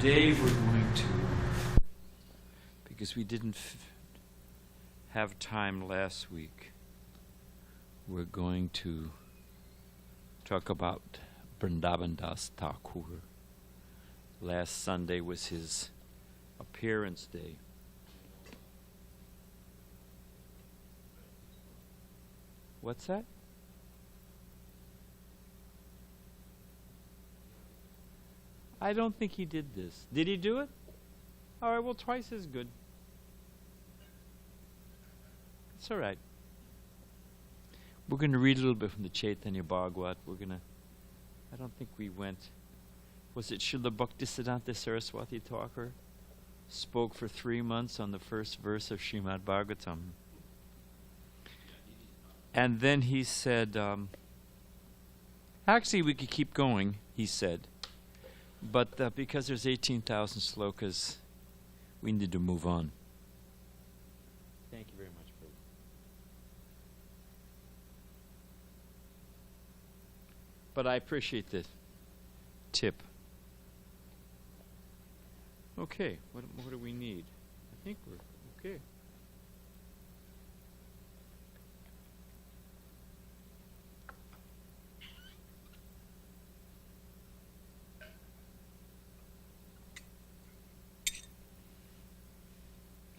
Today we're going to, because we didn't have time last week, we're going to talk about Vrindavana Dasa Thakura. Last Sunday was his appearance day. What's that? I don't think he did this. Did he do it? All right, well, twice as good. It's all right. We're going to read a little bit from the Caitanya Bhagavad. I don't think we went. Was it Srila Bhaktisiddhanta Saraswati Thakur spoke for 3 months on the first verse of Srimad Bhagavatam? And then he said, actually we could keep going, he said. But because there's 18,000 slokas, we need to move on. Thank you very much, Prabhu. But I appreciate the tip. Okay, what do we need? I think we're okay.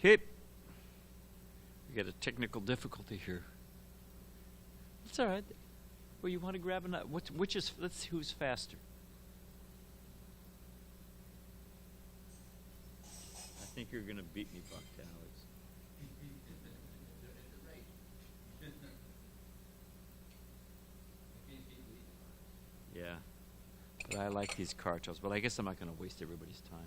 Okay, we got a technical difficulty here. It's all right. Well, you want to grab another? Which is? Let's see who's faster. I think you're going to beat me, Bhakti, Alex. Yeah, but I like these cartels. But I guess I'm not going to waste everybody's time.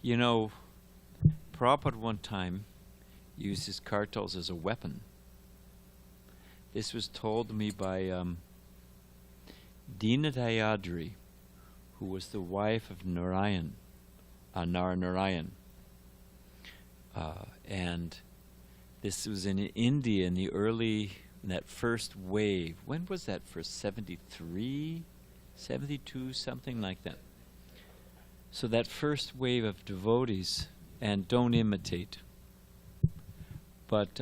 You know, Prabhupada one time used his kartals as a weapon. This was told to me by Dinadayadri, who was the wife of Narayan. And this was in India in in that first wave. When was that first? 73? 72? Something like that. So that first wave of devotees, and don't imitate. But,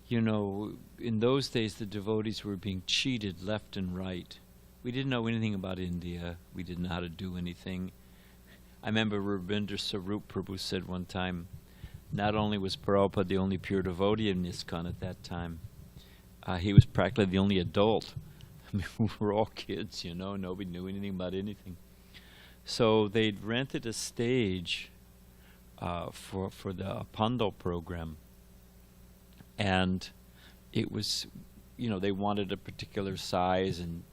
you know, in those days the devotees were being cheated left and right. We didn't know anything about India. We didn't know how to do anything. I remember Rabindra Sarup Prabhu said one time, not only was Prabhupada the only pure devotee in ISKCON at that time, he was practically the only adult. I mean, we were all kids, you know, nobody knew anything about anything. So they'd rented a stage for the Pandal program, and it was, you know, they wanted a particular size and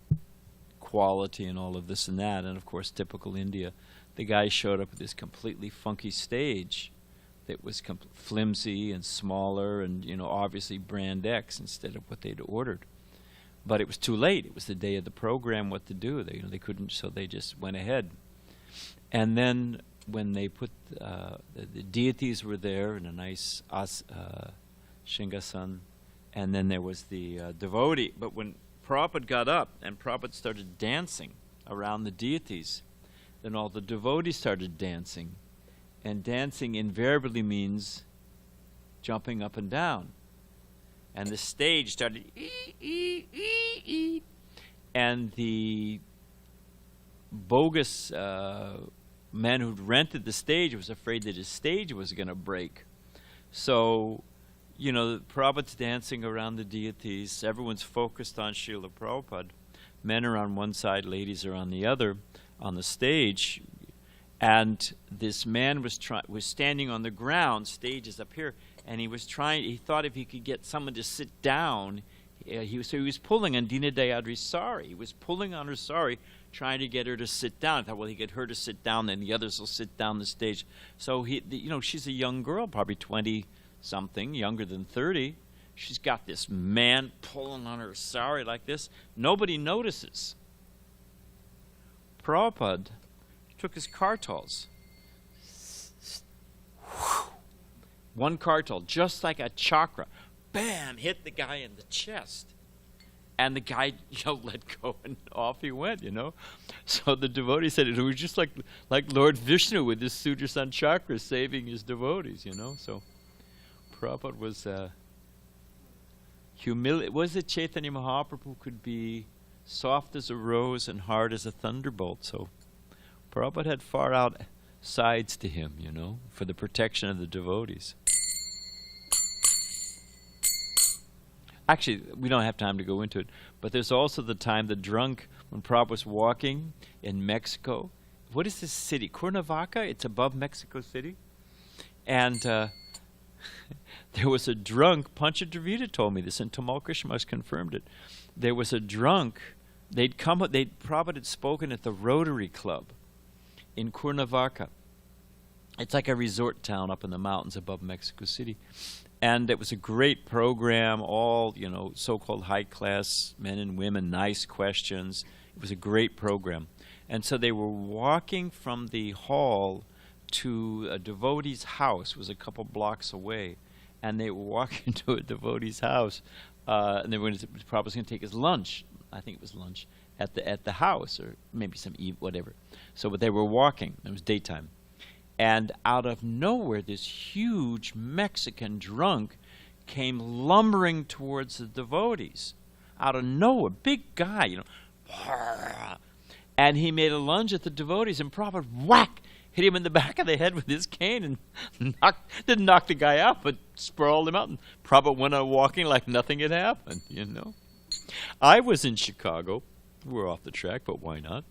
quality and all of this and that, and of course typical India. The guy showed up with this completely funky stage that was flimsy and smaller and, you know, obviously brand X instead of what they'd ordered. But it was too late. It was the day of the program. What to do? They couldn't, so they just went ahead. And then when they put the deities were there in a nice Shingasan, and then there was the devotee. But when Prabhupada got up and Prabhupada started dancing around the deities, then all the devotees started dancing. And dancing invariably means jumping up and down. And the stage started and the bogus man who'd rented the stage was afraid that his stage was going to break. So, you know, Prabhupada's dancing around the deities. Everyone's focused on Srila Prabhupada. Men are on one side, ladies are on the other, on the stage. And this man was standing on the ground, stage is up here, and he thought if he could get someone to sit down, he was pulling on Dinadayadri's sari. He was pulling on her sari, trying to get her to sit down. I thought, well, he get her to sit down, then the others will sit down the stage. So you know, she's a young girl, probably 20-something, younger than 30. She's got this man pulling on her sari like this. Nobody notices. Prabhupada took his kartals One kartal, just like a chakra, bam, hit the guy in the chest. And the guy, let go, and off he went, So the devotee said it was just like Lord Vishnu with his Sudarshan chakra saving his devotees, So Prabhupada was was it Chaitanya Mahaprabhu could be soft as a rose and hard as a thunderbolt. So Prabhupada had far out sides to him, for the protection of the devotees. Actually, we don't have time to go into it, but there's also the time the drunk, when Prabhupada was walking in Mexico. What is this city? Cuernavaca? It's above Mexico City. And there was a drunk, Pancha Dravida told me this, and Tamal Krishnadas confirmed it. There was a drunk, Prabhupada had spoken at the Rotary Club in Cuernavaca. It's like a resort town up in the mountains above Mexico City. And it was a great program, all, so-called high-class men and women, nice questions. It was a great program. And so they were walking from the hall to a devotee's house. It was a couple blocks away. And they were walking to a devotee's house. And they were probably going to take his lunch. I think it was lunch at the house, or maybe some whatever. So, but they were walking. It was daytime. And out of nowhere, this huge Mexican drunk came lumbering towards the devotees. Out of nowhere, big guy, And he made a lunge at the devotees, and Prabhupada, whack, hit him in the back of the head with his cane, and didn't knock the guy out, but sprawled him out. And Prabhupada went on walking like nothing had happened, I was in Chicago. We're off the track, but why not?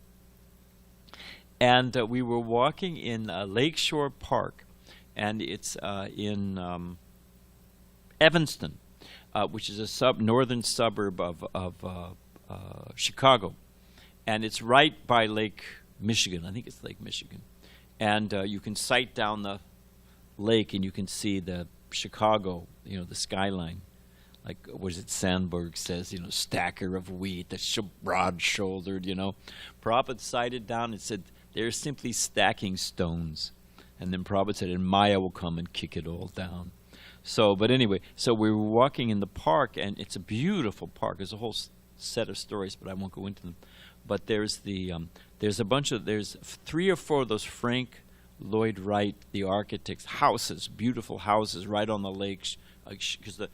And we were walking in Lakeshore Park, and it's in Evanston, which is a northern suburb of Chicago. And it's right by Lake Michigan. I think it's Lake Michigan. And you can sight down the lake, and you can see the Chicago, the skyline. Like, what is it, Sandberg says, stacker of wheat, the broad-shouldered, Prabhupada sighted down and said, they're simply stacking stones. And then Prabhupada said, and Maya will come and kick it all down. So, but anyway, so we were walking in the park, and it's a beautiful park. There's a whole set of stories, but I won't go into them. But there's there's 3 or 4 of those Frank Lloyd Wright, the architect's houses, beautiful houses right on the lake, because the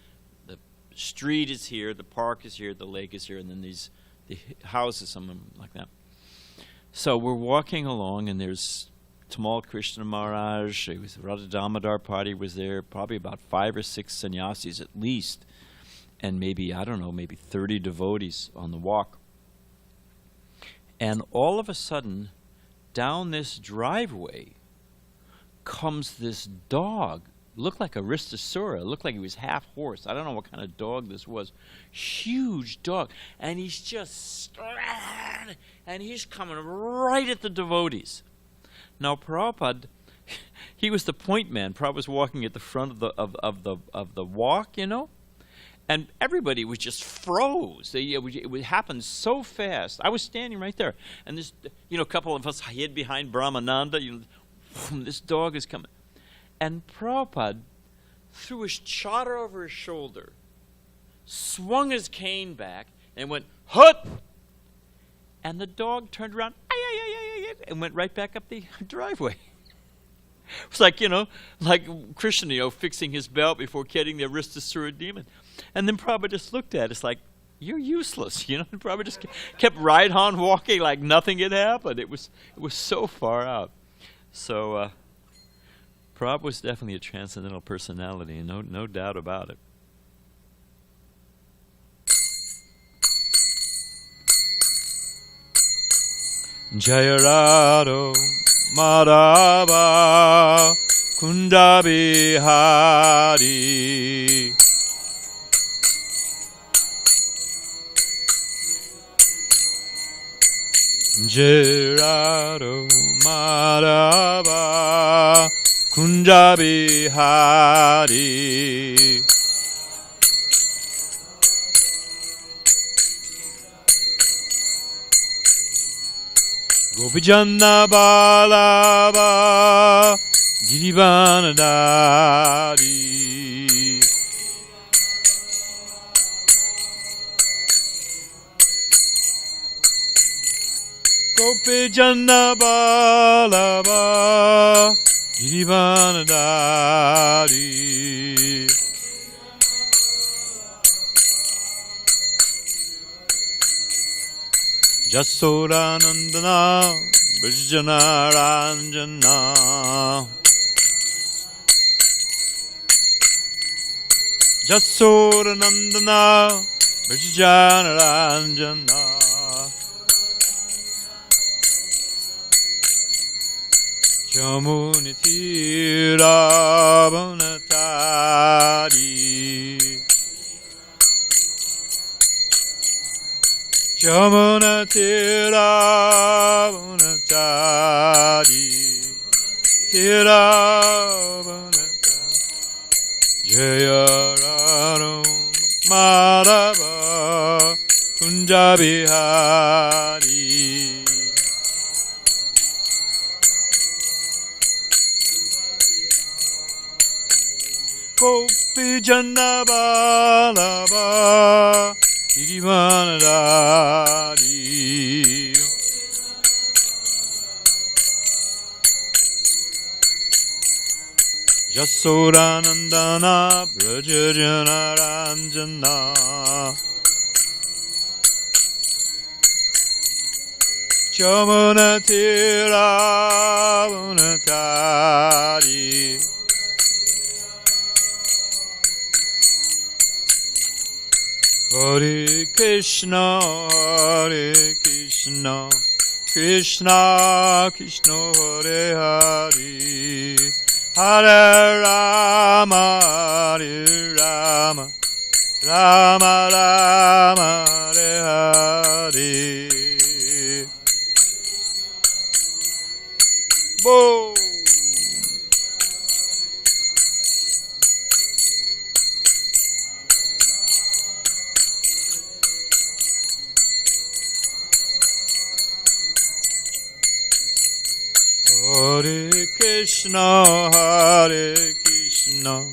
street is here, the park is here, the lake is here, and then the houses, some of them like that. So we're walking along, and there's Tamal Krishna Maharaj, Radha Damodar party was there, probably about 5 or 6 sannyasis at least, and maybe 30 devotees on the walk. And all of a sudden, down this driveway comes this dog. Looked like a Ristasura. Looked like he was half horse. I don't know what kind of dog this was. Huge dog. And he's just, and he's coming right at the devotees. Now Prabhupada, he was the point man. Prabhupada was walking at the front of the walk, and everybody was just froze. It would happen so fast. I was standing right there, and this, a couple of us hid behind Brahmananda. This dog is coming. And Prabhupada threw his chadar over his shoulder, swung his cane back, and went, hut! And the dog turned around, and went right back up the driveway. It was like, like Krishna, fixing his belt before getting the Aristasura demon. And then Prabhupada just looked at us like, you're useless, And Prabhupada just kept right on walking like nothing had happened. It was so far out. So, Prabhupada was definitely a transcendental personality, and no doubt about it. Jaya Radha Madhava Kunda Bihari Jaya Radha Madhava Kunda Bihari Gopijanna Balava Vrindavana Dasa Gopi Janna Balaba Vrindavana Dasa Jasodanandana Brajana Ranjana Jasodanandana Brajana Ranjana Jamuni Tira Vanatari Jamuna Tira Vanatari Tira Vanatari Jaya Raro Madhava Kunja Bihari Gopi Janna Balaba Vrindavana Dasa Jasodanandana Brajana Ranjana Jamuna Tira Vanatari Hare Krishna, Krishna Krishna, Hare Hare, Hare Rama, Hare Rama, Rama Rama, Hare Hare. Boom. Hare Krishna,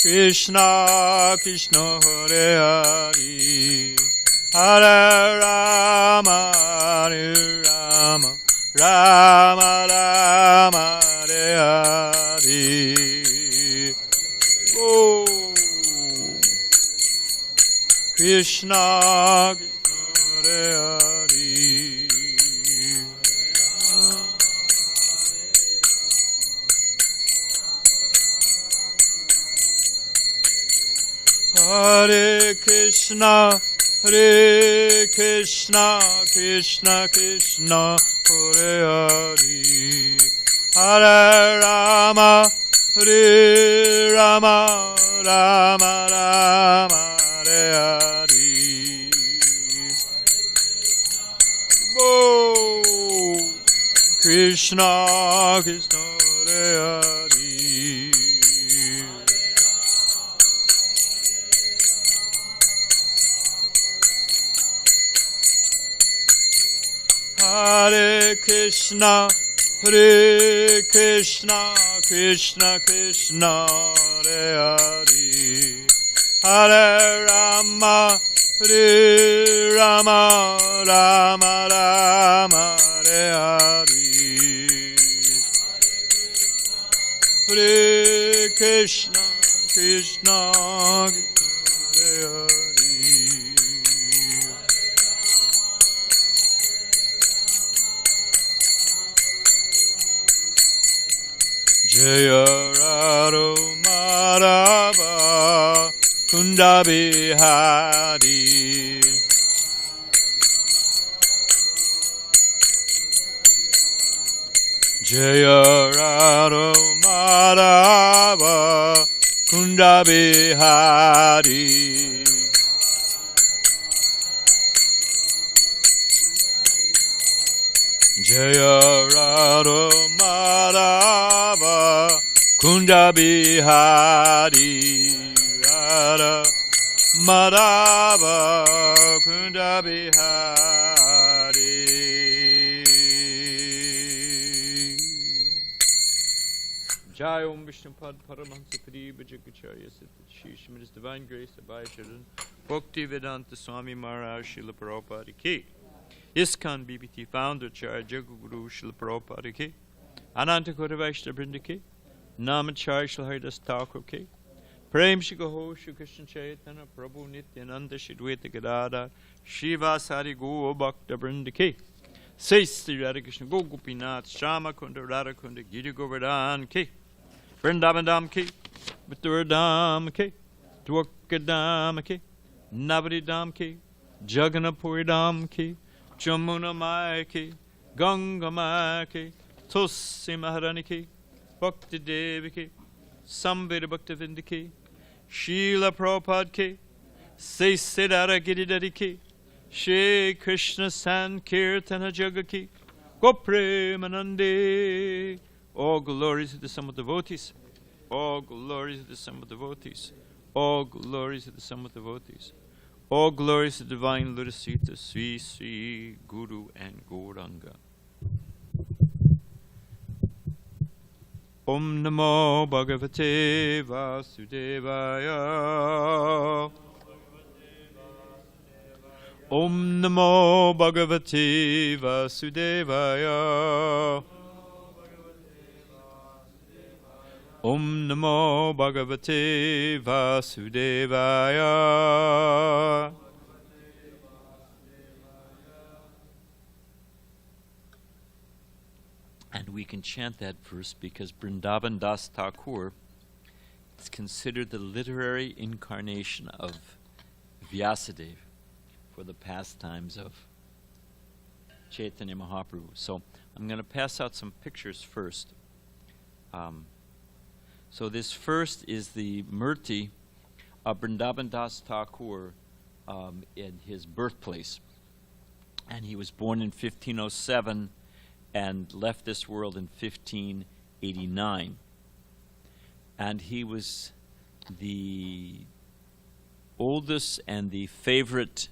Krishna Krishna, Hare Hare, Hare Rama, Hare Rama, Rama Rama, Hare Hare. Oh, Krishna, Krishna, Hare Hare. Hare Krishna, Krishna Krishna, Hare Hare, Hare Rama, Hare Rama, Rama Rama, Hare Hare. Oh, Krishna Krishna, Hare Hare. Hare Krishna, Krishna Krishna, Hare Hare, Hare Rama, Hare Rama, Rama Rama, Hare Hare. Hare Krishna, Krishna Hare Hare. Jaya Radha Madhava Kunda Bihari Jaya Radha Madhava Kunda Bihari Jaya Radha Madhava Kunda Bihari Radha Madhava Kunda Bihari. Jai Om Vishnupad Paramahansa Pariva Jagacharya Shri Shrimad Divine Grace Abhay Charan Bhakti-Vedanta Swami Maharaj Srila Prabhupada Ki ISKCON BBT Founder Acharya Jagaguru Srila Prabhupada Ki Ananta Kota Vaishnava Vrinda Ki Namacharya Srila Haridas Thakur Ki Prem Shri Gaho Shri Krishna Chaitanya Prabhu Nityananda Shri Dvaita Gadadhar Shivasari Go Bhakta Vrinda Ki Say Sri Radha Krishna Go Gopinath Shama Kunda Radha Kunda Giri Govardhan Ki Vrindavana Dam Ki Mathura Dam Ki Dwarka Dam Ki Navadi Dam Ki Jagannathpuri Dam Ki Jamuna Mai Ki Ganga Mai Ki Tulsi Maharani Ki Bhakti Devi Ki Samveda Bhakti Vinda Ki Srila Prabhupada Ki Say Siddhara Giridhari Ki Shri Krishna Sankirtana Jaga Ki Gopremanande. All glories to the sum of devotees. All glories to the sum of devotees. All glories to the sum of devotees. All glories to divine Lotus Sita, Sri Sri Guru and Gauranga. Om Namo Bhagavate Vasudevaya. Om Namo Bhagavate Vasudevaya. Om Namo Bhagavate Vasudevaya. And we can chant that verse because Vrindavana Dasa Thakura is considered the literary incarnation of Vyasadeva for the pastimes of Caitanya Mahaprabhu. So I'm going to pass out some pictures first. So this first is the Murti of Vrindavana Dasa Thakura in his birthplace. And he was born in 1507 and left this world in 1589. And he was the oldest and the favorite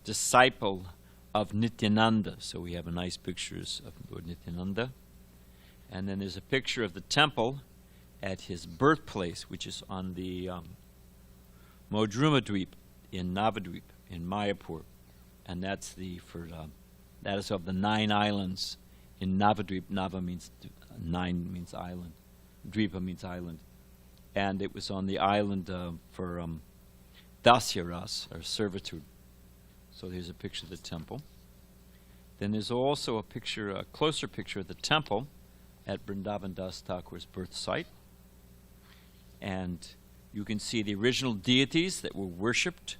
disciple of Nitinanda. So we have a nice pictures of Lord Nitinanda. And then there's a picture of the temple at his birthplace, which is on the Modruma Dweep in Navadweep in Mayapur. And that's that is of the 9 islands in Navadweep. Nava means 9 means island. Dweepa means island. And it was on the island for Dasyaras, or servitude. So here's a picture of the temple. Then there's also a picture, a closer picture of the temple at Vrindavana Dasa Thakura's birth site. And you can see the original deities that were worshipped,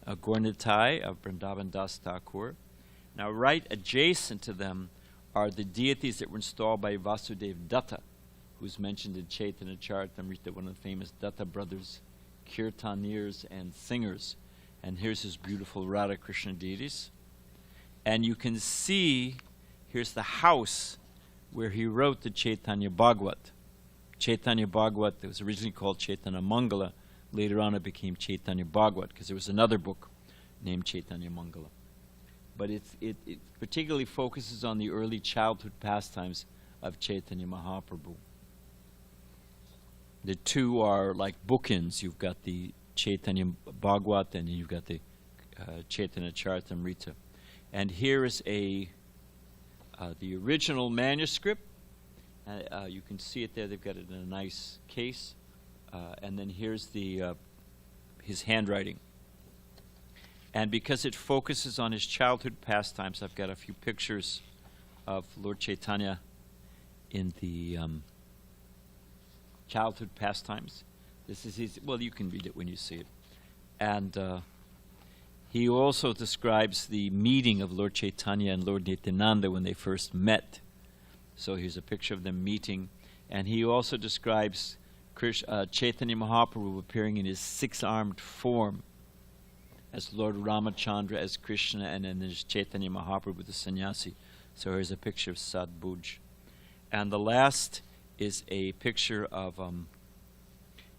Gornitai of Vrindavana Dasa Thakura. Now right adjacent to them are the deities that were installed by Vasudeva Datta, who's mentioned in Chaitanya Charitamrita, one of the famous Datta brothers, kirtaniers and singers. And here's his beautiful Radha Krishna deities. And you can see, here's the house where he wrote the Chaitanya Bhagavat. Chaitanya Bhagavat, that was originally called Chaitanya Mangala. Later on it became Chaitanya Bhagavat, because there was another book named Chaitanya Mangala. But it particularly focuses on the early childhood pastimes of Chaitanya Mahaprabhu. The two are like bookends. You've got the Chaitanya Bhagavat and you've got the Chaitanya Charitamrita. And here is the original manuscript. You can see it there. They've got it in a nice case. And then here's his handwriting. And because it focuses on his childhood pastimes, I've got a few pictures of Lord Chaitanya in the childhood pastimes. This is his, well, you can read it when you see it. And he also describes the meeting of Lord Chaitanya and Lord Nitinanda when they first met. So here's a picture of them meeting. And he also describes Chaitanya Mahaprabhu appearing in his 6-armed form as Lord Ramachandra, as Krishna, and then there's Chaitanya Mahaprabhu, the sannyasi. So here's a picture of Sadbhuj. And the last is a picture of,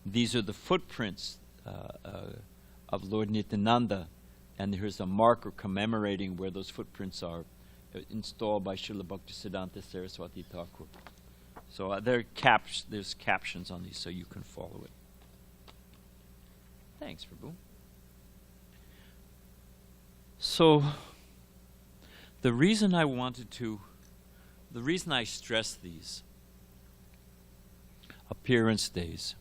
these are the footprints of Lord Nitinanda, and here's a marker commemorating where those footprints are, installed by Srila Bhaktisiddhanta Saraswati Thakur. So there's captions on these so you can follow it. Thanks, Prabhu. So the reason I stress these appearance days,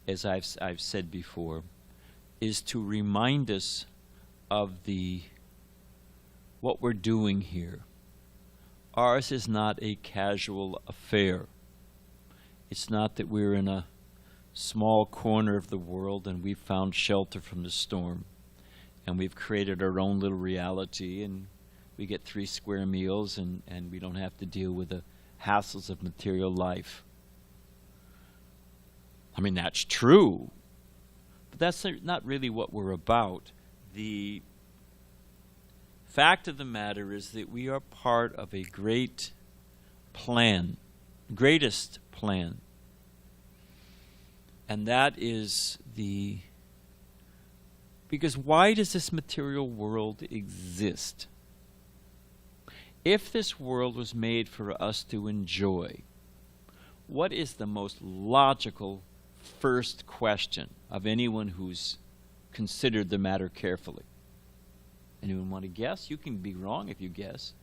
as I've said before, is to remind us of what we're doing here. Ours is not a casual affair. It's not that we're in a small corner of the world and we've found shelter from the storm and we've created our own little reality and we get 3 square meals and we don't have to deal with the hassles of material life. I mean, that's true, but that's not really what we're about. The fact of the matter is that we are part of a great plan, greatest plan. And that is because why does this material world exist? If this world was made for us to enjoy, what is the most logical first question of anyone who's considered the matter carefully? Anyone want to guess? You can be wrong if you guess.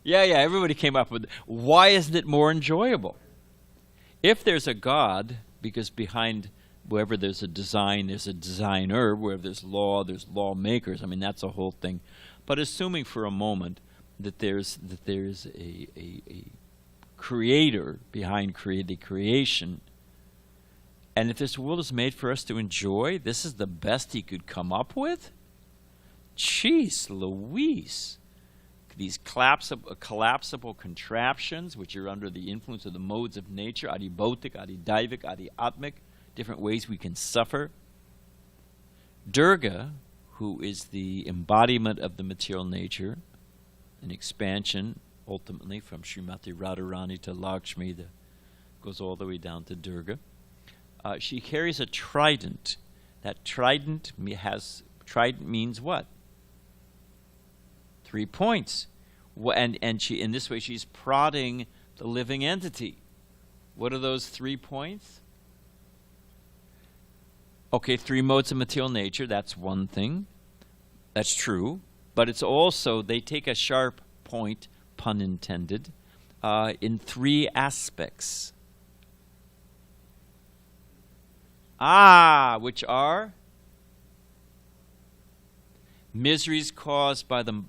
Yeah, everybody came up with it. Why isn't it more enjoyable? If there's a God, because behind wherever there's a design, there's a designer. Wherever there's lawmakers. I mean, that's a whole thing. But assuming for a moment that there's a creator behind the creation, and if this world is made for us to enjoy, this is the best he could come up with? Jeez Louise. These collapsible contraptions, which are under the influence of the modes of nature, adibautic, adidaivik, adiatmic, different ways we can suffer. Durga, who is the embodiment of the material nature, an expansion, ultimately, from Srimati Radharani to Lakshmi, that goes all the way down to Durga. She carries a trident. That trident means what? 3 points. And she, in this way, she's prodding the living entity. What are those 3 points? Okay, 3 modes of material nature, that's one thing. That's true. But it's also, they take a sharp point, pun intended, in 3 aspects. Which are miseries caused by the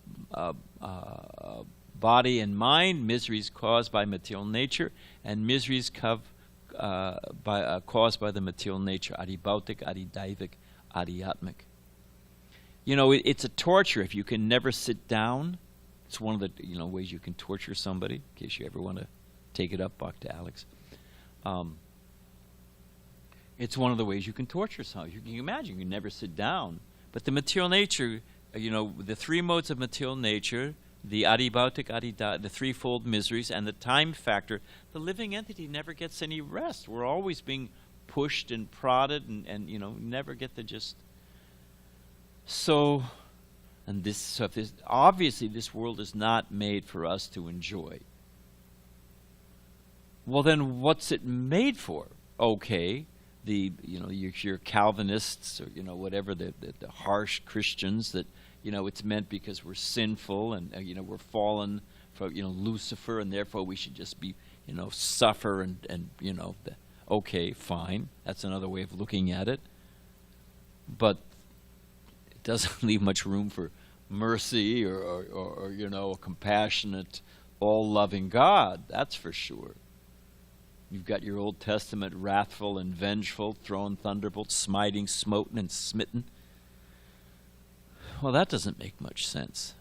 body and mind, miseries caused by material nature, and miseries caused by the material nature, adibautic, adidaivik, adiatmic. You know, it's a torture if you can never sit down. It's one of the ways you can torture somebody, in case you ever want to take it up, back to Alex. It's one of the ways you can torture someone. You can imagine, you can never sit down. But the material nature, the 3 modes of material nature, the adibautic, the threefold miseries, and the time factor, the living entity never gets any rest. We're always being pushed and prodded and never get the just. Obviously this world is not made for us to enjoy. Well, then what's it made for? Okay. Your Calvinists or whatever the harsh Christians that it's meant because we're sinful and we're fallen for Lucifer and therefore we should just be suffer and okay, fine, that's another way of looking at it, but it doesn't leave much room for mercy or a compassionate, all-loving God, that's for sure. You've got your Old Testament wrathful and vengeful, throwing thunderbolts, smiting, smoten, and smitten. Well, that doesn't make much sense.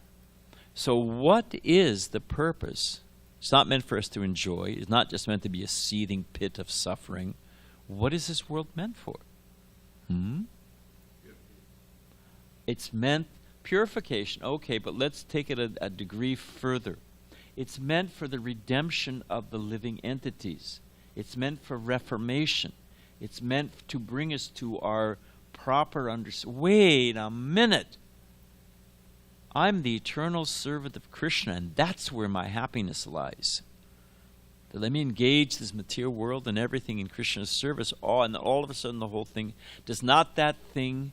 So what is the purpose? It's not meant for us to enjoy. It's not just meant to be a seething pit of suffering. What is this world meant for? It's meant purification. Okay, but let's take it a degree further. It's meant for the redemption of the living entities. It's meant for reformation. It's meant to bring us to our proper understanding. Wait a minute. I'm the eternal servant of Krishna, and that's where my happiness lies. That let me engage this material world and everything in Krishna's service, and then all of a sudden the whole thing, does not that thing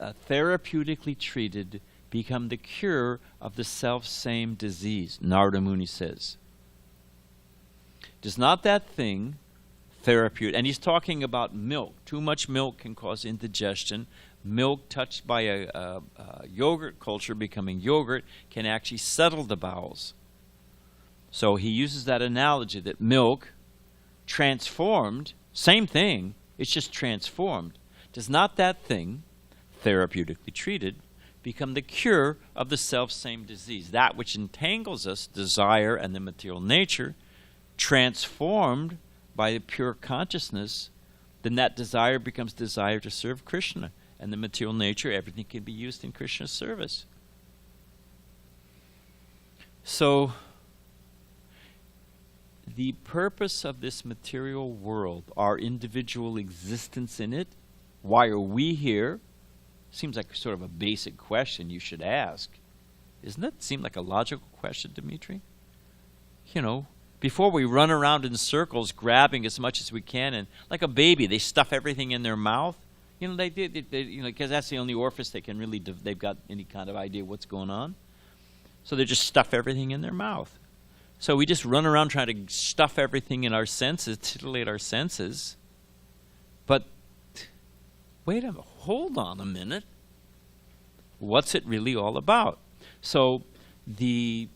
therapeutically treated become the cure of the self-same disease? Narada Muni says. Does not that thing therapeutic, and he's talking about milk. Too much milk can cause indigestion. Milk touched by a yogurt culture becoming yogurt can actually settle the bowels. So he uses that analogy that milk transformed, same thing, it's just transformed. Does not that thing, therapeutically treated, become the cure of the self-same disease? That which entangles us, desire and the material nature, transformed by the pure consciousness, then that desire becomes desire to serve Krishna. And the material nature, everything can be used in Krishna's service. So, the purpose of this material world, our individual existence in it, why are we here? Seems like sort of a basic question you should ask. Doesn't it seem like a logical question, Dimitri? You know, before we run around in circles grabbing as much as we can, and like a baby, they stuff everything in their mouth. You know, they you know, because that's the only orifice they can really, they've got any kind of idea what's going on. So they just stuff everything in their mouth. So we just run around trying to stuff everything in our senses, titillate our senses. But wait a minute, hold on a minute. What's it really all about? So the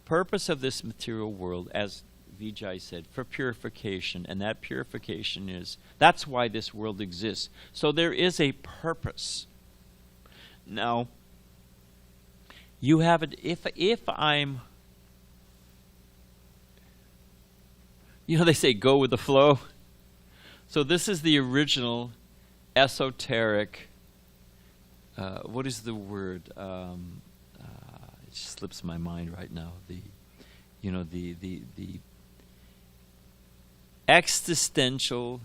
purpose of this material world, as Vijay said, for purification, and that purification is, that's why this world exists. So there is a purpose. Now, you have it, if I'm, you know, they say go with the flow. So this is the original esoteric, what is the word? It just slips my mind right now. The existential,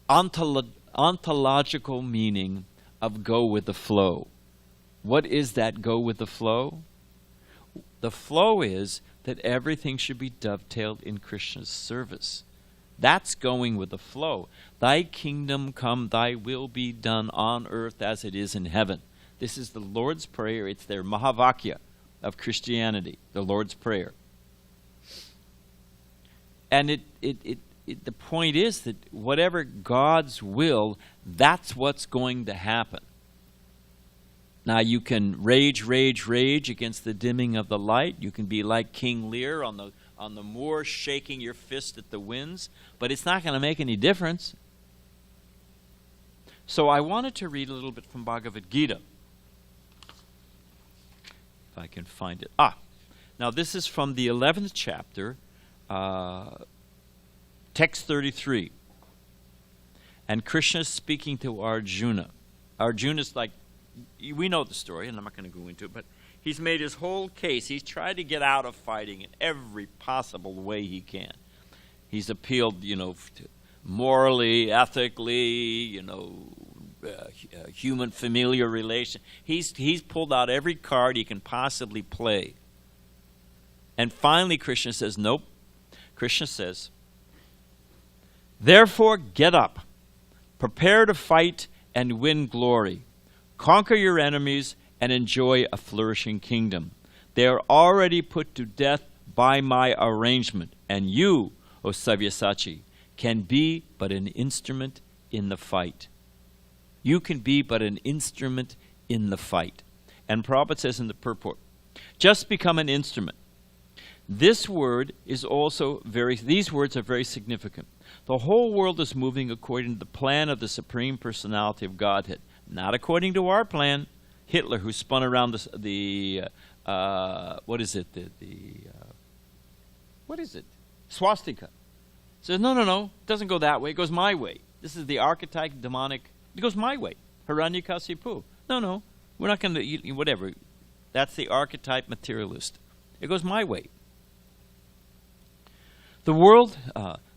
ontological meaning of go with the flow. What is that go with the flow? The flow is that everything should be dovetailed in Krishna's service. That's going with the flow. Thy kingdom come, thy will be done on earth as it is in heaven. This is the Lord's Prayer. It's their Mahavakya of Christianity, the Lord's Prayer. And the point is that whatever God's will, that's what's going to happen. Now you can rage against the dimming of the light. You can be like King Lear on the moor, shaking your fist at the winds, but it's not going to make any difference. So I wanted to read a little bit from Bhagavad-Gita. If I can find it. Now this is from the 11th chapter, text 33. And Krishna is speaking to Arjuna. Arjuna's like, we know the story, and I'm not going to go into it, but he's made his whole case. He's tried to get out of fighting in every possible way he can. He's appealed, morally, ethically, human familiar relation. He's pulled out every card he can possibly play. And finally Krishna says, nope. Krishna says, therefore get up, prepare to fight and win glory. Conquer your enemies and enjoy a flourishing kingdom. They are already put to death by my arrangement, and you, O Sabyasachi, can be but an instrument in the fight. You can be but an instrument in the fight. And Prabhupada says in the purport, just become an instrument. This word is also these words are very significant. The whole world is moving according to the plan of the Supreme Personality of Godhead, not according to our plan. Hitler, who spun around what is it? What is it? Swastika. Says, no, it doesn't go that way. It goes my way. This is the archetype demonic. It goes my way. Hiranyakasipu. No, we're not going to, whatever. That's the archetype materialist. It goes my way. The world,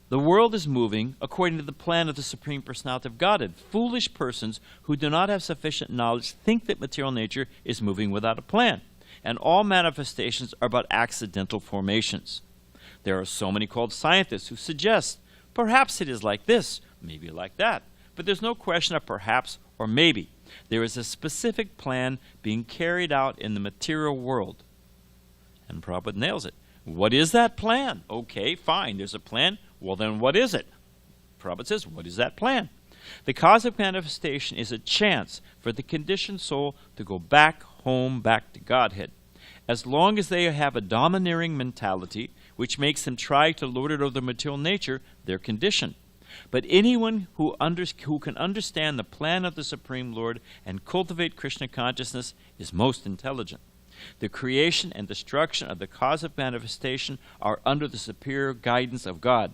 The world is moving according to the plan of the Supreme Personality of Godhead. Foolish persons who do not have sufficient knowledge think that material nature is moving without a plan, and all manifestations are but accidental formations. There are so many called scientists who suggest, perhaps it is like this, maybe like that, but there's no question of perhaps or maybe. There is a specific plan being carried out in the material world. And Prabhupada nails it. What is that plan? Okay, fine, there's a plan. Well, then what is it? Prabhupada says, what is that plan? The cosmic manifestation is a chance for the conditioned soul to go back home, back to Godhead. As long as they have a domineering mentality, which makes them try to lord it over their material nature, they're conditioned. But anyone who can understand the plan of the Supreme Lord and cultivate Krishna consciousness is most intelligent. The creation and destruction of the cosmic manifestation are under the superior guidance of God.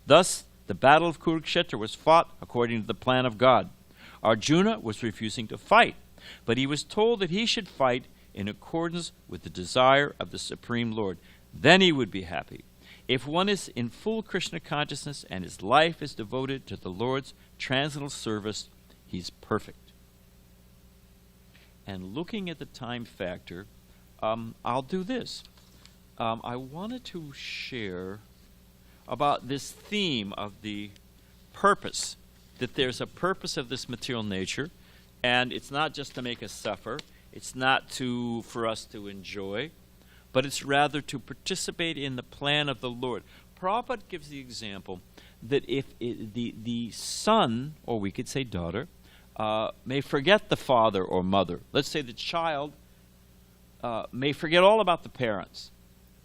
Thus, the battle of Kurukshetra was fought according to the plan of God. Arjuna was refusing to fight, but he was told that he should fight in accordance with the desire of the Supreme Lord. Then he would be happy. If one is in full Krishna consciousness and his life is devoted to the Lord's transcendental service, he's perfect. And looking at the time factor, I'll do this. I wanted to share about this theme of the purpose, that there's a purpose of this material nature, and it's not just to make us suffer, it's not for us to enjoy, but it's rather to participate in the plan of the Lord. Prabhupada gives the example that if the son, or we could say daughter, may forget the father or mother. Let's say the child may forget all about the parents.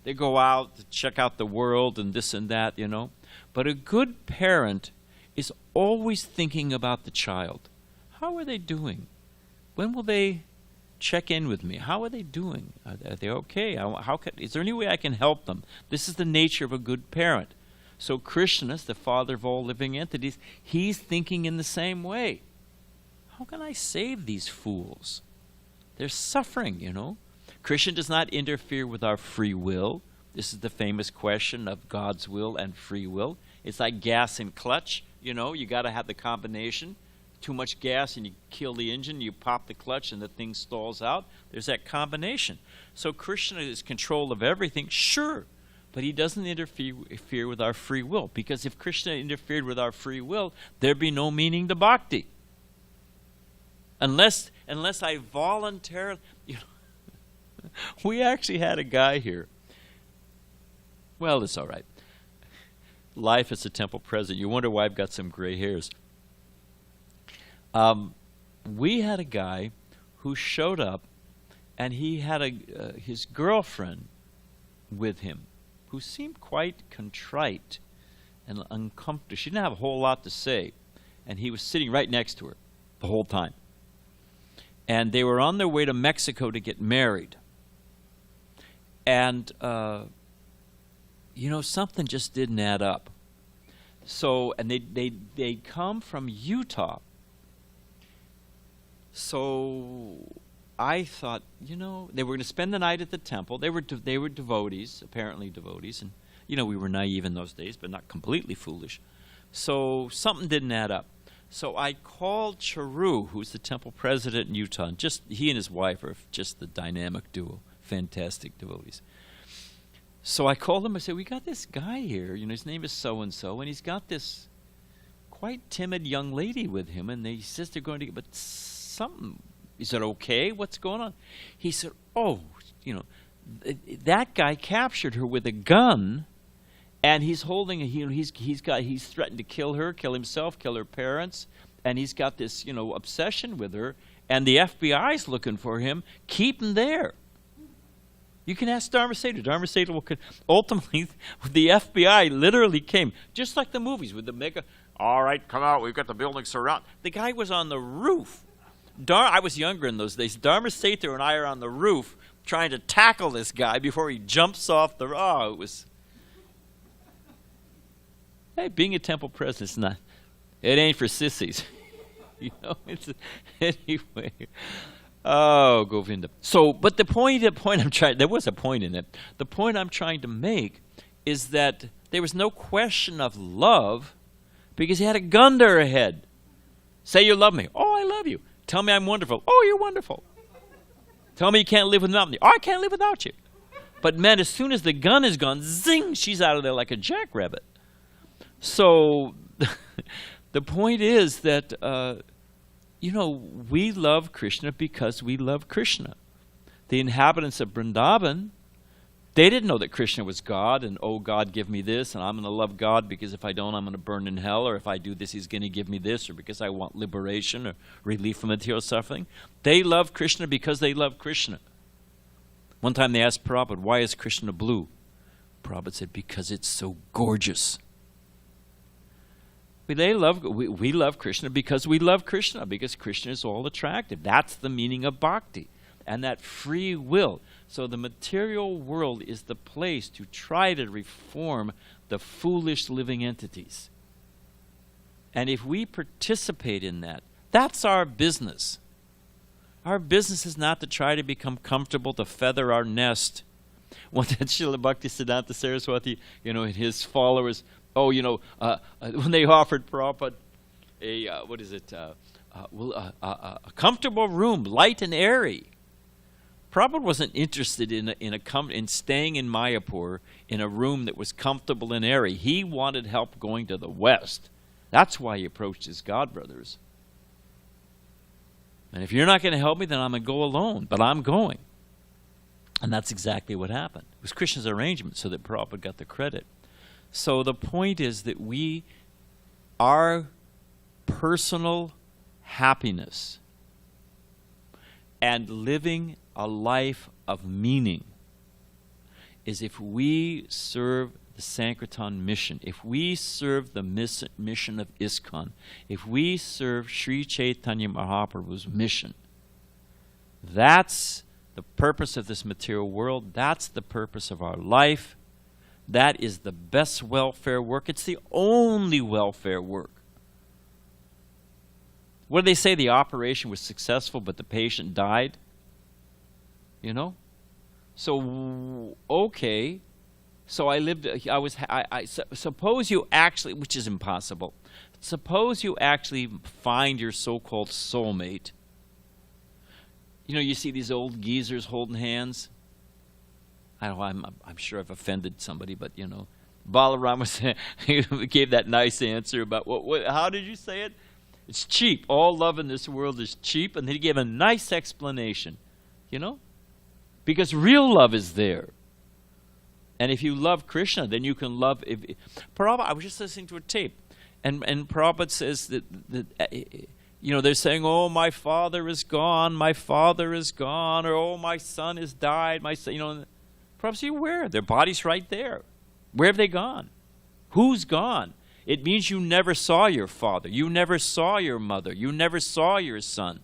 They go out to check out the world and this and that, But a good parent is always thinking about the child. How are they doing? When will they check in with me? How are they doing? Are they okay? Is there any way I can help them? This is the nature of a good parent. So Krishna, the father of all living entities, he's thinking in the same way. How can I save these fools? They're suffering, Krishna does not interfere with our free will. This is the famous question of God's will and free will. It's like gas and clutch. You got to have the combination. Too much gas and you kill the engine, you pop the clutch and the thing stalls out. There's that combination. So Krishna is control of everything, sure, but he doesn't interfere with our free will, because if Krishna interfered with our free will, there'd be no meaning to bhakti. Unless I voluntarily, we actually had a guy here. Well, it's all right. Life as a temple president. You wonder why I've got some gray hairs. We had a guy who showed up, and he had his girlfriend with him, who seemed quite contrite and uncomfortable. She didn't have a whole lot to say, and he was sitting right next to her the whole time. And they were on their way to Mexico to get married. And, something just didn't add up. So, and they come from Utah. So I thought, they were going to spend the night at the temple. They were devotees, apparently devotees. And, we were naive in those days, but not completely foolish. So something didn't add up. So I called Charu, who's the temple president in Utah. And he and his wife are just the dynamic duo, fantastic devotees. So I called him. I said, we got this guy here. His name is so-and-so, and he's got this quite timid young lady with him. And he says they're going to get, but something. Is it okay? What's going on? He said, that guy captured her with a gun, and he's holding he's threatened to kill her, kill himself, kill her parents, and he's got this obsession with her, and the FBI's looking for him. Keep him there. You can ask Dharmaseta. Dharmaseta will ultimately the FBI literally came, just like the movies with the mega. All right, come out. We've got the building surrounded. The guy was on the roof. I was younger in those days. Dharmaseta and I are on the roof trying to tackle this guy before he jumps off the. It was. Hey, being a temple president it ain't for sissies. Anyway. Oh, Govinda. So, but the point I'm trying, there was a point in it. The point I'm trying to make is that There was no question of love because he had a gun to her head. Say you love me. Oh, I love you. Tell me I'm wonderful. Oh, you're wonderful. Tell me you can't live without me. Oh, I can't live without you. But man, as soon as the gun is gone, zing, she's out of there like a jackrabbit. So the point is that, we love Krishna because we love Krishna. The inhabitants of Vrindavan, they didn't know that Krishna was God and, oh, God, give me this, and I'm going to love God because if I don't, I'm going to burn in hell, or if I do this, he's going to give me this, or because I want liberation or relief from material suffering. They love Krishna because they love Krishna. One time they asked Prabhupada, why is Krishna blue? Prabhupada said, because it's so gorgeous. We love Krishna because we love Krishna, because Krishna is all attractive. That's the meaning of bhakti, and that free will. So the material world is the place to try to reform the foolish living entities. And if we participate in that, that's our business. Our business is not to try to become comfortable, to feather our nest. One time Srila Bhaktisiddhanta Saraswati, and his followers, when they offered Prabhupada a comfortable room, light and airy. Prabhupada wasn't interested in staying in Mayapur in a room that was comfortable and airy. He wanted help going to the West. That's why he approached his godbrothers. And if you're not going to help me, then I'm going to go alone. But I'm going. And that's exactly what happened. It was Krishna's arrangement so that Prabhupada got the credit. So the point is that our personal happiness and living a life of meaning is if we serve the Sankirtan mission, if we serve the mission of ISKCON, if we serve Sri Caitanya Mahaprabhu's mission. That's the purpose of this material world. That's the purpose of our life. That is the best welfare work. It's the only welfare work. What do they say? The operation was successful, but the patient died? So, okay. So suppose you actually, which is impossible, suppose you actually find your so-called soulmate. You see these old geezers holding hands. I'm sure I've offended somebody, but Balarama gave that nice answer about how did you say it? It's cheap. All love in this world is cheap, and he gave a nice explanation, because real love is there. And if you love Krishna, then you can love. Prabhupada, I was just listening to a tape, and Prabhupada says that they're saying, "Oh, my father is gone, or oh, my son has died, my son." Prabhupada says, where? Their body's right there. Where have they gone? Who's gone? It means you never saw your father, you never saw your mother, you never saw your son.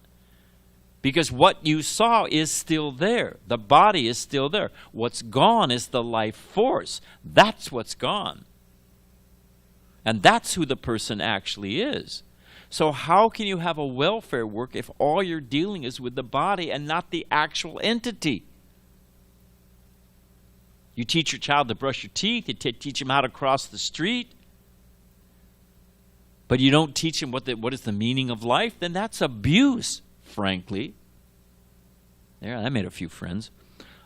Because what you saw is still there. The body is still there. What's gone is the life force. That's what's gone. And that's who the person actually is. So how can you have a welfare work if all you're dealing is with the body and not the actual entity? You teach your child to brush your teeth. You teach him how to cross the street. But you don't teach him what is the meaning of life. Then that's abuse, frankly. There, I made a few friends.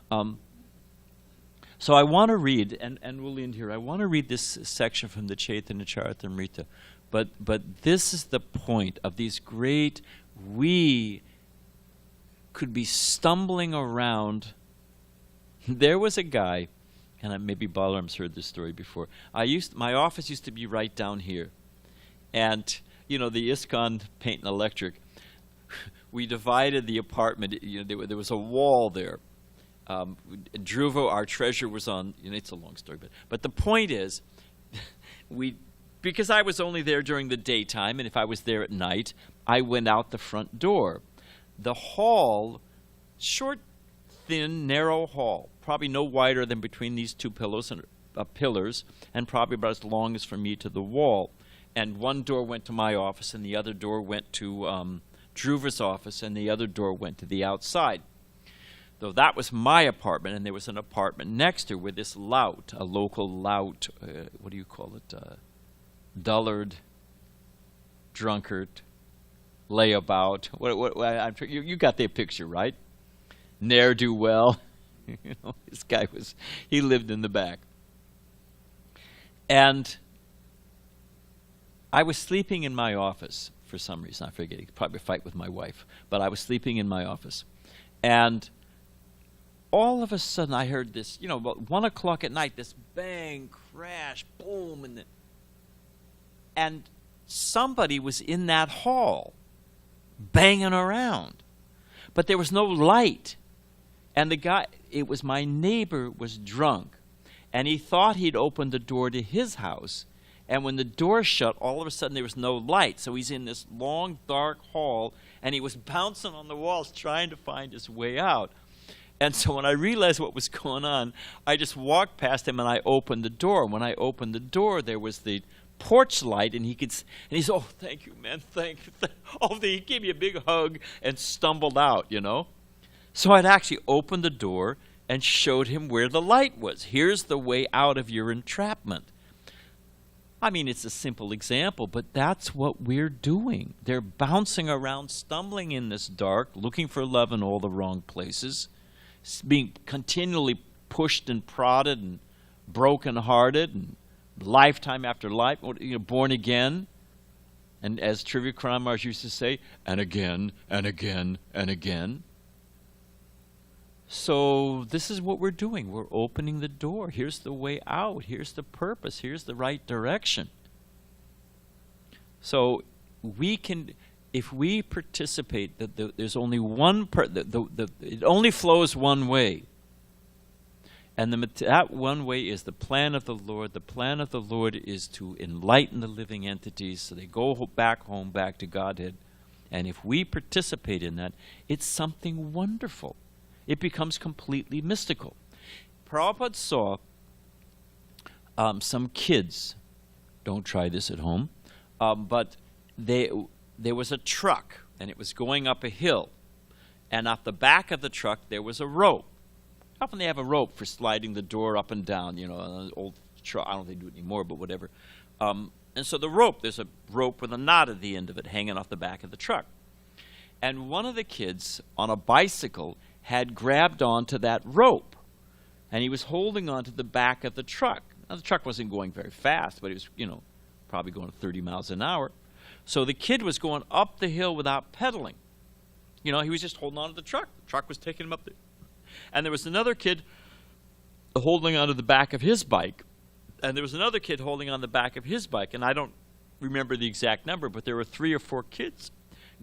So I want to read, and we'll end here. I want to read this section from the Chaitanya Charitamrita. But this is the point of these great, we could be stumbling around. There was a guy, and maybe Balaram's heard this story before. My office used to be right down here. And, the ISKCON Paint and Electric, we divided the apartment. There was a wall there. Dhruva, our treasurer, was on, it's a long story, but the point is, because I was only there during the daytime, and if I was there at night, I went out the front door. The hall, short, thin, narrow hall, probably no wider than between these two pillars, and probably about as long as from me to the wall. And one door went to my office, and the other door went to Dhruva's office, and the other door went to the outside. Though that was my apartment, and there was an apartment next to where this lout, a local lout, what do you call it, dullard, drunkard, layabout. You got the picture, right? Ne'er-do-well. This guy he lived in the back. And I was sleeping in my office for some reason. I forget, probably a fight with my wife. But I was sleeping in my office. And all of a sudden I heard this, about 1 o'clock at night, this bang, crash, boom. And somebody was in that hall banging around. But there was no light. And the guy, it was my neighbor, was drunk. And he thought he'd opened the door to his house. And when the door shut, all of a sudden there was no light. So he's in this long, dark hall, and he was bouncing on the walls trying to find his way out. And so when I realized what was going on, I just walked past him and I opened the door. When I opened the door, there was the porch light, and he said, "Oh, thank you, man, thank you." He gave me a big hug and stumbled out, So I'd actually opened the door and showed him where the light was. Here's the way out of your entrapment. I mean, it's a simple example, but that's what we're doing. They're bouncing around, stumbling in this dark, looking for love in all the wrong places, being continually pushed and prodded and broken-hearted, and lifetime after life, born again. And as Trivia Kramars used to say, and again, and again, and again. So this is what we're doing. We're opening the door. Here's the way out. Here's the purpose. Here's the right direction. So we can, if we participate, there's only one, it only flows one way. And that one way is the plan of the Lord. The plan of the Lord is to enlighten the living entities so they go back home, back to Godhead. And if we participate in that, it's something wonderful. It becomes completely mystical. Prabhupada saw some kids, don't try this at home, but there was a truck, and it was going up a hill. And off the back of the truck, there was a rope. Often they have a rope for sliding the door up and down, an old truck. I don't think they do it anymore, but whatever. And so the rope, there's a rope with a knot at the end of it hanging off the back of the truck. And one of the kids on a bicycle had grabbed onto that rope, and he was holding onto the back of the truck. Now, the truck wasn't going very fast, but it was, probably going 30 miles an hour. So the kid was going up the hill without pedaling. He was just holding onto the truck. The truck was taking him up there. And there was another kid holding onto the back of his bike, and there was another kid holding on the back of his bike, and I don't remember the exact number, but there were 3 or 4 kids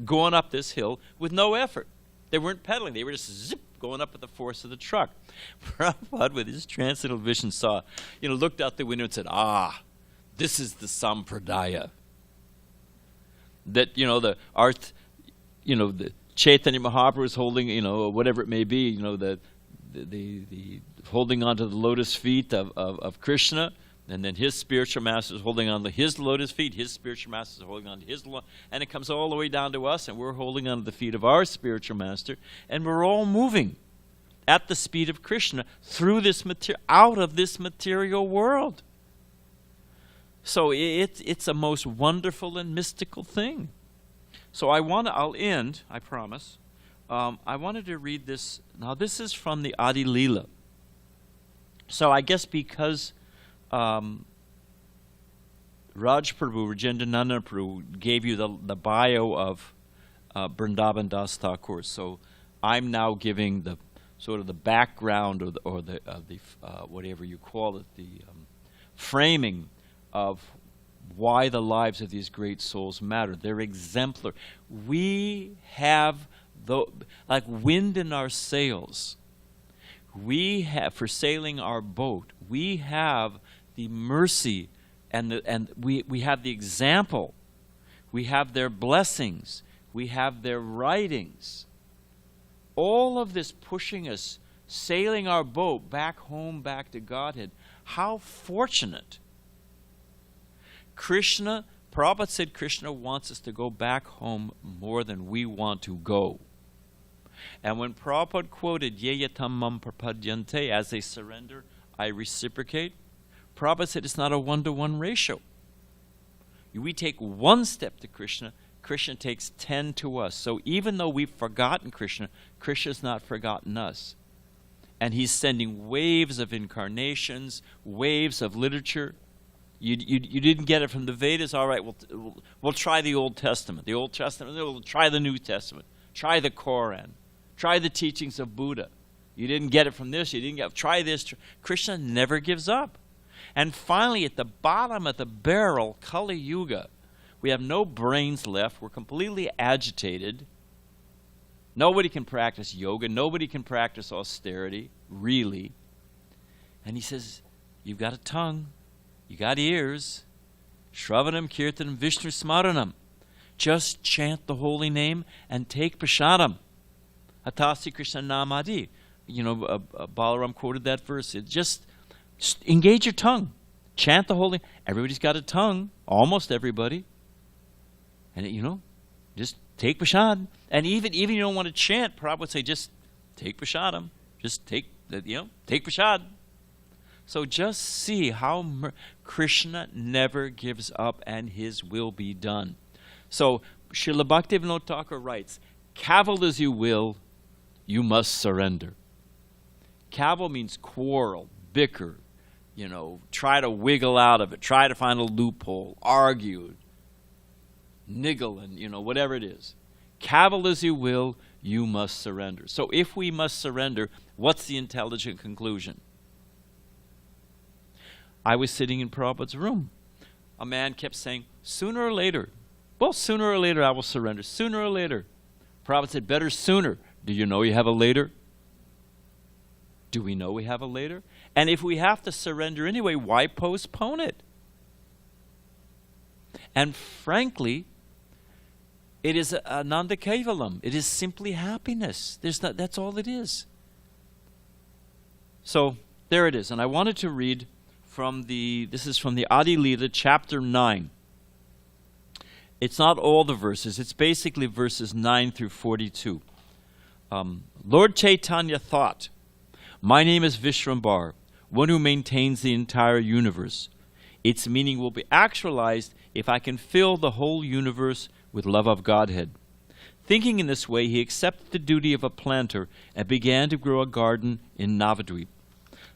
going up this hill with no effort. They weren't pedaling. They were just zip, going up at the force of the truck. Prabhupada, with his transcendental vision, saw, looked out the window and said, this is the Sampradaya. That, the Caitanya Mahaprabhu is holding, whatever it may be, the holding onto the lotus feet of Krishna. And then his spiritual master is holding on to his lotus feet. His spiritual master is holding on to his and it comes all the way down to us, and we're holding on to the feet of our spiritual master, and we're all moving at the speed of Krishna through this out of this material world. So it's a most wonderful and mystical thing. So I'll end, I promise. I wanted to read this. Now this is from the Adi Leela. So I guess because Raj Prabhu, Nitinanda Prabhu, gave you the bio of Vrindavana Dasa Thakura. So I'm now giving the sort of the background or the whatever you call it, the framing of why the lives of these great souls matter. They're exemplar. We have like wind in our sails. We have, for sailing our boat, we have the mercy and we have the example. We have their blessings. We have their writings. All of this pushing us, sailing our boat back home, back to Godhead. How fortunate. Prabhupada said Krishna wants us to go back home more than we want to go. And when Prabhupada quoted Yeyatam mam prapadyante, as they surrender, I reciprocate, Prabhupada said it's not a 1-to-1 ratio. We take one step to Krishna, Krishna takes 10 to us. So even though we've forgotten Krishna, Krishna's not forgotten us. And he's sending waves of incarnations, waves of literature. You didn't get it from the Vedas. All right, we'll try the Old Testament. The Old Testament, we'll try the New Testament. Try the Koran. Try the teachings of Buddha. You didn't get it from this. You didn't get. Try this. Krishna never gives up. And finally, at the bottom of the barrel, Kali Yuga, we have no brains left. We're completely agitated. Nobody can practice yoga. Nobody can practice austerity, really. And he says, you've got a tongue. You got ears. Shravanam, Kirtanam, Vishnu Smaranam. Just chant the holy name and take prasadam. Atasi Krishna Namadi. Balaram quoted that verse. Just engage your tongue. Chant the holy. Everybody's got a tongue. Almost everybody. And just take prasad. And even you don't want to chant, Prabhupada would say, just take prasadam. Just take prasad. So just see how Krishna never gives up and his will be done. So Srila Bhaktivinoda Thakur writes, cavil as you will, you must surrender. Cavil means quarrel, bicker, try to wiggle out of it, try to find a loophole, argue, niggle, and whatever it is. Cavil as you will, you must surrender. So if we must surrender, what's the intelligent conclusion? I was sitting in Prabhupada's room. A man kept saying, sooner or later. Well, sooner or later I will surrender. Sooner or later. Prabhupada said, better sooner. Do you know you have a later? Do we know we have a later? And if we have to surrender anyway, why postpone it? And frankly, it is ananda kevalam. It is simply happiness. That's all it is. So there it is. And I wanted to read this is from the Adi Lila, chapter 9. It's not all the verses. It's basically verses 9 through 42. Lord Caitanya thought, my name is Vishrambar, one who maintains the entire universe. Its meaning will be actualized if I can fill the whole universe with love of Godhead. Thinking in this way, he accepted the duty of a planter and began to grow a garden in Navadvip.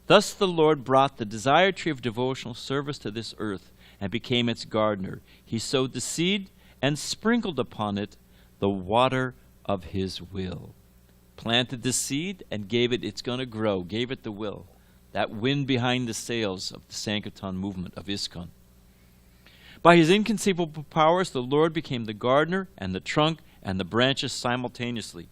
Thus the Lord brought the desired tree of devotional service to this earth and became its gardener. He sowed the seed and sprinkled upon it the water of his will. Planted the seed and gave it's going to grow, gave it the will. That wind behind the sails of the Sankirtan movement of ISKCON. By his inconceivable powers, the Lord became the gardener and the trunk and the branches simultaneously.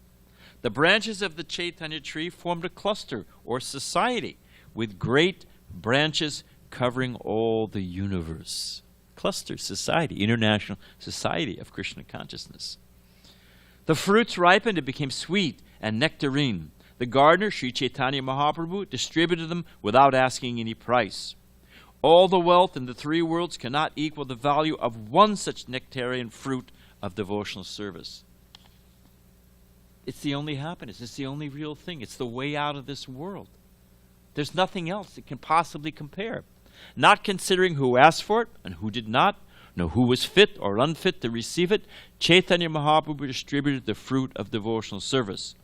The branches of the Caitanya tree formed a cluster or society with great branches covering all the universe. Cluster society, international society of Krishna consciousness. The fruits ripened and became sweet and nectarine. The gardener, Sri Caitanya Mahaprabhu, distributed them without asking any price. All the wealth in the three worlds cannot equal the value of one such nectarian fruit of devotional service. It's the only happiness. It's the only real thing. It's the way out of this world. There's nothing else that can possibly compare. Not considering who asked for it and who did not, nor who was fit or unfit to receive it, Caitanya Mahaprabhu distributed the fruit of devotional service.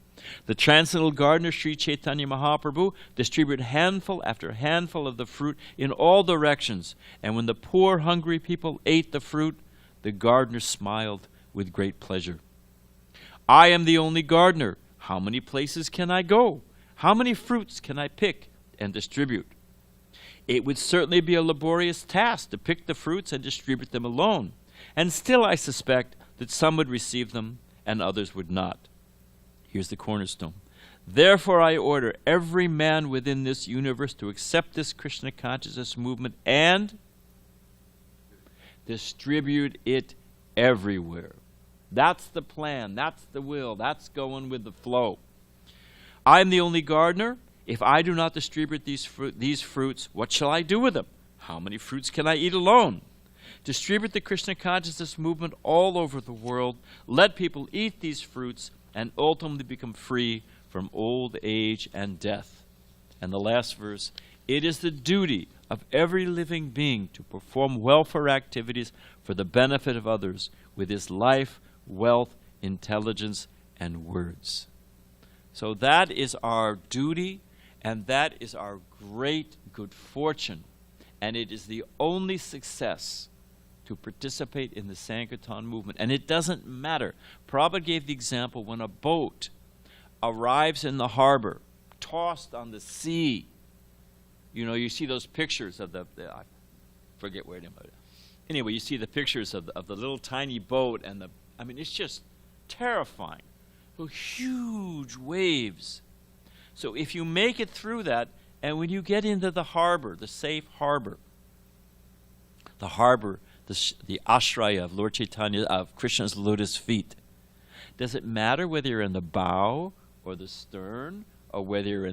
The transcendental gardener, Sri Caitanya Mahaprabhu, distributed handful after handful of the fruit in all directions. And when the poor, hungry people ate the fruit, the gardener smiled with great pleasure. I am the only gardener. How many places can I go? How many fruits can I pick and distribute? It would certainly be a laborious task to pick the fruits and distribute them alone. And still I suspect that some would receive them and others would not. Here's the cornerstone. Therefore I order every man within this universe to accept this Krishna consciousness movement and distribute it everywhere. That's the plan. That's the will. That's going with the flow. I'm the only gardener. If I do not distribute these fruits, what shall I do with them? How many fruits can I eat alone? Distribute the Krishna consciousness movement all over the world. Let people eat these fruits and ultimately become free from old age and death. And the last verse, it is the duty of every living being to perform welfare activities for the benefit of others with his life, wealth, intelligence, and words. So that is our duty, and that is our great good fortune, and it is the only success to participate in the Sankirtan movement. And it doesn't matter. Prabhupada gave the example when a boat arrives in the harbor, tossed on the sea. You know, you see those pictures of I forget where it is. Anyway, you see the pictures of the little tiny boat, and it's just terrifying. Those huge waves. So if you make it through that, and when you get into the harbor, the safe harbor, the ashraya of Lord Chaitanya, of Krishna's lotus feet, does it matter whether you're in the bow or the stern, or whether you're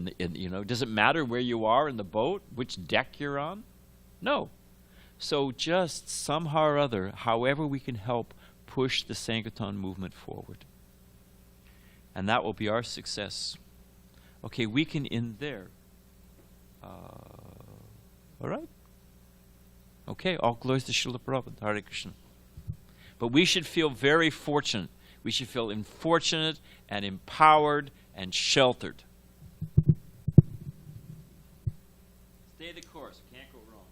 does it matter where you are in the boat, which deck you're on? No. So just somehow or other, however we can help push the Sankirtan movement forward. And that will be our success. Okay, we can end there. All right? Okay, all glories to Srila Prabhupada. Hare Krishna. But we should feel very fortunate. We should feel fortunate and empowered and sheltered. Stay the course. Can't go wrong.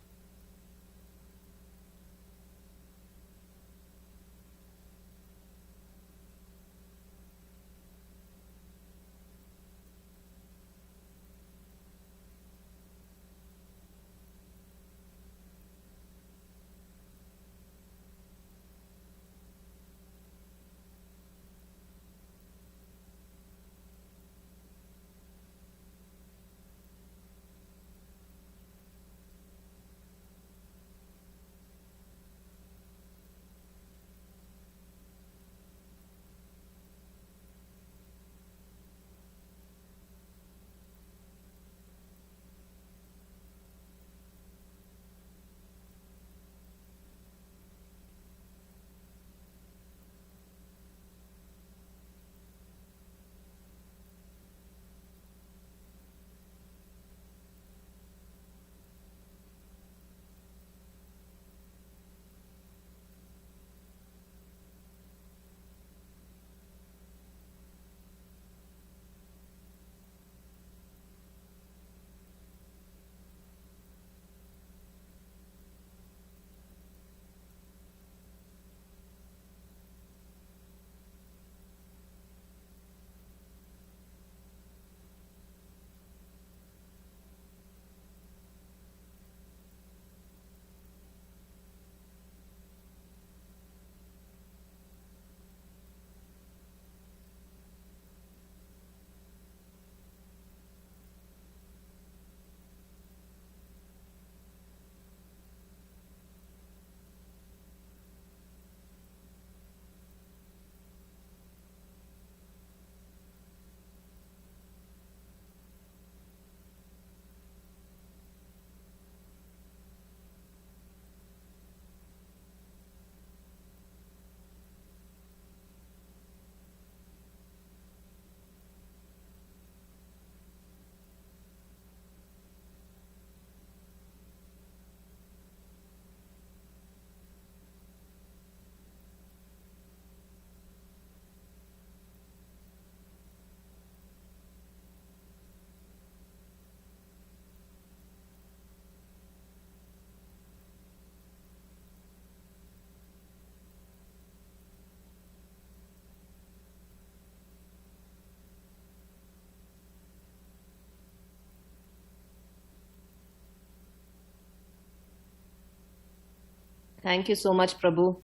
Thank you so much, Prabhu.